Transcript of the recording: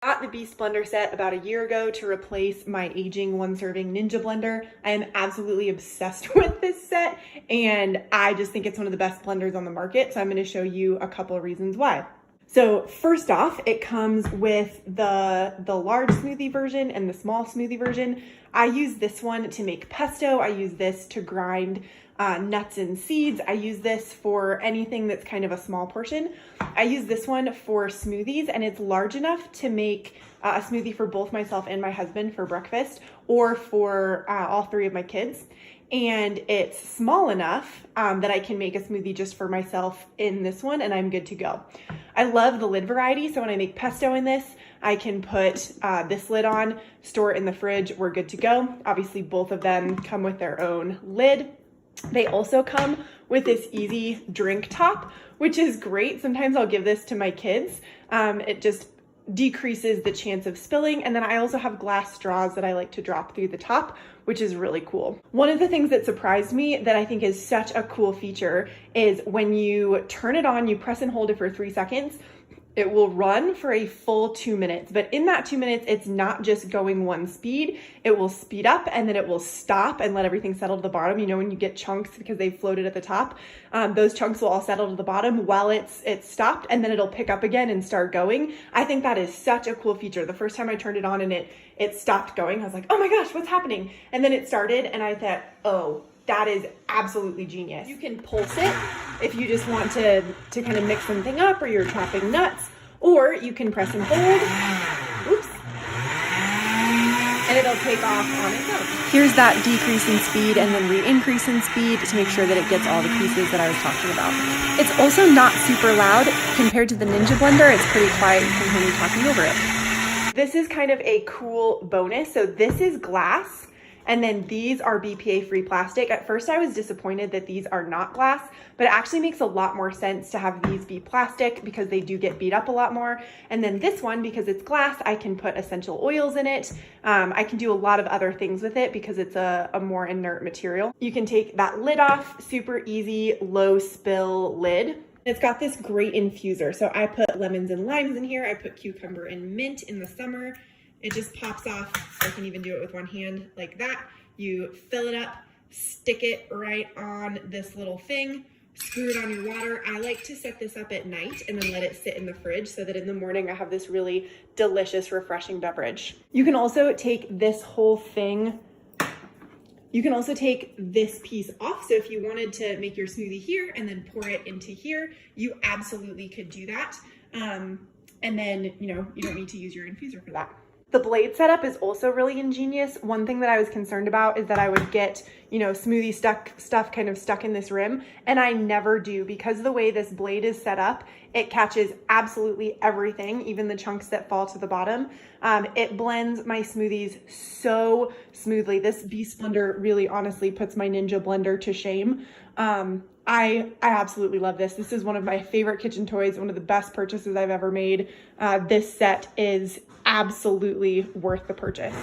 Got the Beast Blender set about a year ago to replace my aging 1-serving Ninja blender. I am absolutely obsessed with this set, and I just think it's one of the best blenders on the market. So I'm going to show you a couple of reasons why. So first off, it comes with the large smoothie version and the small smoothie version. I use this one to make pesto. I use this to grind nuts and seeds. I use this for anything that's kind of a small portion. I use this one for smoothies, and it's large enough to make a smoothie for both myself and my husband for breakfast, or for all 3 of my kids. And it's small enough that I can make a smoothie just for myself in this one, and I'm good to go. I love the lid variety, so when I make pesto in this, I can put this lid on, store it in the fridge, we're good to go. Obviously, both of them come with their own lid. They also come with this easy drink top, which is great. Sometimes I'll give this to my kids. It just decreases the chance of spilling. And then I also have glass straws that I like to drop through the top, which is really cool. One of the things that surprised me that I think is such a cool feature is when you turn it on, you press and hold it for 3 seconds, it will run for a full 2 minutes. But in that 2 minutes, it's not just going one speed. It will speed up and then it will stop and let everything settle to the bottom. You know, when you get chunks because they floated at the top, those chunks will all settle to the bottom while it's stopped, and then it'll pick up again and start going. I think that is such a cool feature. The first time I turned it on and it stopped going, I was like, oh my gosh, what's happening? And then it started and I thought, oh, that is absolutely genius. You can pulse it if you just want to kind of mix something up, or you're chopping nuts, or you can press and hold. Oops. And it'll take off on its own. Here's that decrease in speed and then re-increase in speed to make sure that it gets all the pieces that I was talking about. It's also not super loud. Compared to the Ninja blender, it's pretty quiet. You can hear me talking over it. This is kind of a cool bonus. So this is glass, and then these are BPA-free plastic. At first I was disappointed that these are not glass, but it actually makes a lot more sense to have these be plastic because they do get beat up a lot more. And then this one, because it's glass, I can put essential oils in it. I can do a lot of other things with it because it's a more inert material. You can take that lid off, super easy, low spill lid. It's got this great infuser. So I put lemons and limes in here. I put cucumber and mint in the summer. It just pops off. I can even do it with one hand like that. You fill it up, stick it right on this little thing, screw it on your water. I like to set this up at night and then let it sit in the fridge so that in the morning I have this really delicious, refreshing beverage. You can also take this whole thing. You can also take this piece off. So if you wanted to make your smoothie here and then pour it into here, you absolutely could do that. And then, you know, you don't need to use your infuser for that. The blade setup is also really ingenious. One thing that I was concerned about is that I would get, you know, smoothie stuff kind of stuck in this rim, and I never do, because of the way this blade is set up. It catches absolutely everything, even the chunks that fall to the bottom. It blends my smoothies so smoothly. This Beast blender really honestly puts my Ninja blender to shame. I absolutely love this. This is one of my favorite kitchen toys, one of the best purchases I've ever made. This set is absolutely worth the purchase.